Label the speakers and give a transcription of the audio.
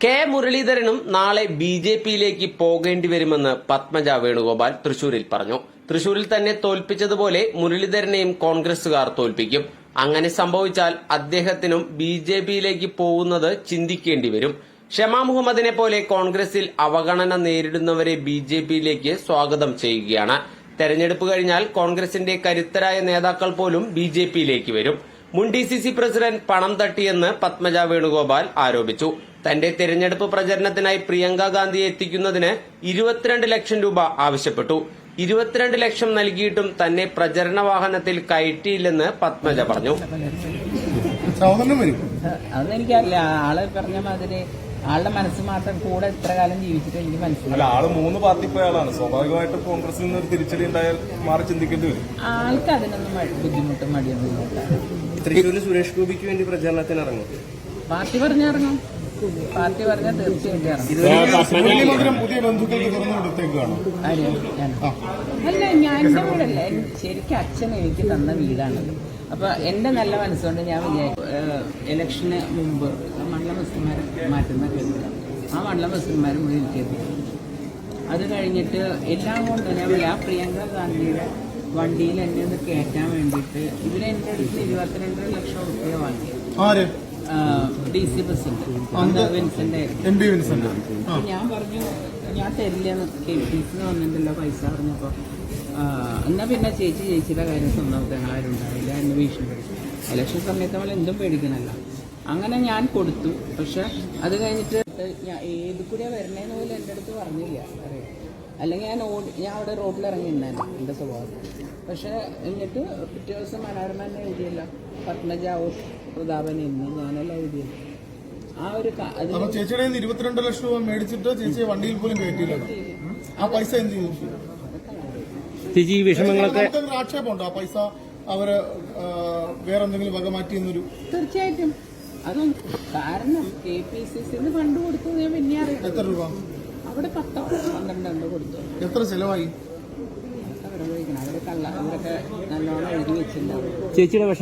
Speaker 1: K മുരളീധരനും നാളെ ബിജെപിയിലേക്ക് പോകേണ്ടി വരുമെന്ന് പത്മജ വേണുഗോപാൽ തൃശൂരിൽ പറഞ്ഞു. തൃശൂരിൽ തന്നെ തോൽപ്പിച്ചതുപോലെ മുരളീധരനെയും കോൺഗ്രസുകാർ തോൽപ്പിക്കും. അങ്ങനെ സംഭവിച്ചാൽ അദ്ദേഹത്തിനും ബിജെപിയിലേക്ക് പോകുന്നത് ചിന്തിക്കേണ്ടി വരും. ഷമാ മുഹമ്മദിനെ പോലെ കോൺഗ്രസിൽ അവഗണന നേരിടുന്നവരെ ബിജെപിയിലേക്ക് സ്വാഗതം ചെയ്യുകയാണ്. തെരഞ്ഞെടുപ്പ് കഴിഞ്ഞാൽ കോൺഗ്രസിന്റെ കരുത്തരായ നേതാക്കൾ പോലും ബിജെപിയിലേക്ക് വരും. മുൻ ഡിസിസി പ്രസിഡന്റ് പണം തട്ടിയെന്ന് പത്മജ വേണുഗോപാൽ ആരോപിച്ചു. തന്റെ തെരഞ്ഞെടുപ്പ് പ്രചരണത്തിനായി പ്രിയങ്ക ഗാന്ധിയെ എത്തിക്കുന്നതിന് 22 ലക്ഷം രൂപ ആവശ്യപ്പെട്ടു. 22 ലക്ഷം നൽകിയിട്ടും തന്നെ പ്രചരണ വാഹനത്തിൽ കയറ്റിയില്ലെന്ന് പത്മജ പറഞ്ഞു.
Speaker 2: അതെനിക്കറിയില്ല. ആള് പറഞ്ഞ മാതിരി ആളുടെ മനസ്സ് മാത്രം കൂടെ ഇത്ര കാലം ജീവിച്ചിട്ട് എനിക്ക് മനസ്സിലായി.
Speaker 3: ആള് 3 പാർട്ടി പോയ ആളാണ്. സ്വാഭാവികമായിട്ടും കോൺഗ്രസിൽ നിന്ന് ഒരു തിരിച്ചടി ഉണ്ടായാൽ മാറി ചിന്തിക്കേണ്ടി വരും.
Speaker 2: ആൾക്ക് അതിനൊന്നും ബുദ്ധിമുട്ടും മടിയൊന്നുമില്ല.
Speaker 4: തൃശ്ശൂരിൽ സുരേഷ് ഗോപിക്ക് വേണ്ടി പ്രചരണത്തിന് ഇറങ്ങും.
Speaker 2: പാർട്ടി പറഞ്ഞിറങ്ങും. പാർട്ടി പറഞ്ഞാൽ തീർച്ചയായിട്ടും അല്ല, ഞാൻ എന്റെ വീടല്ല, ശരിക്കും അച്ഛൻ എനിക്ക് തന്ന വീടാണത്. അപ്പൊ എന്റെ നല്ല മനസ്സുകൊണ്ട് ഞാൻ ഇലക്ഷന് മുമ്പ് മണ്ഡല മുസ്ലിംമാരെ മാറ്റുന്ന കേട്ടില്ല. ആ മണ്ഡല മുസ്ലിംമാർ മുഴുവൻ എനിക്കെത്തി. അത് കഴിഞ്ഞിട്ട് എല്ലാം കൊണ്ട് തന്നെ ആ പ്രിയങ്ക ഗാന്ധിയുടെ വണ്ടിയിൽ എന്നെ ഒന്ന് കയറ്റാൻ വേണ്ടിയിട്ട് ഇവരെന്റെ അടുത്ത് 22 ലക്ഷം രൂപ വാങ്ങി. DC president Vincent. ഞാൻ പറഞ്ഞു ഞാൻ തരില്ലെന്ന്. KPC വന്നിട്ടല്ലോ പൈസ പറഞ്ഞപ്പോ എന്നാ പിന്നെ ചേച്ചിയുടെ കാര്യം സ്വന്തം ഉണ്ടാവില്ല എന്ന് ഭീഷണി. ഇലക്ഷൻ സമയത്ത് നമ്മൾ എന്തും പേടിക്കണല്ല. അങ്ങനെ ഞാൻ കൊടുത്തു. പക്ഷെ അത് കഴിഞ്ഞിട്ട് ഏത് കൂടിയാ വരണേന്ന് പോലും എന്റെ അടുത്ത് പറഞ്ഞില്ല. അറിയാം, അല്ലെങ്കിൽ ഞാൻ അവിടെ റോഡിൽ ഇറങ്ങി നിന്നല്ല എന്റെ സ്വഭാവം. പക്ഷെ എന്നിട്ട് പിറ്റേ ദിവസം മനോരമ തന്നെ എഴുതിയല്ല, പത്മജ പ്രതാപൻ എന്ന് ഞാനല്ല എഴുതിയത്. ആ ഒരു
Speaker 5: ചേച്ചിയുടെ 22 ലക്ഷം രൂപ മേടിച്ചിട്ട് ചേച്ചിയെ വണ്ടിയിൽ പോലും കയറ്റിയില്ല. ആ പൈസ എന്ത് ചെയ്തു?
Speaker 4: ചേച്ചി ഈ വിഷമങ്ങളൊക്കെ
Speaker 5: ആക്ഷേപമുണ്ടോ? ആ പൈസ അവര് വേറെന്തെങ്കിലും വക മാറ്റിയെന്നൊരു?
Speaker 2: തീർച്ചയായിട്ടും അതും. കാരണം KPCC ഫണ്ട് കൊടുത്തു ഞാൻ പിന്നെ അറിയാം.
Speaker 5: എത്ര രൂപ?
Speaker 2: അവിടെ 10-12 കൊടുത്തു.
Speaker 5: എത്ര ചെലവായി?
Speaker 2: അവരെ നല്ലോണം എഴുതി വെച്ചിട്ടുണ്ടാവും.
Speaker 4: ചേച്ചിയുടെ വിഷമം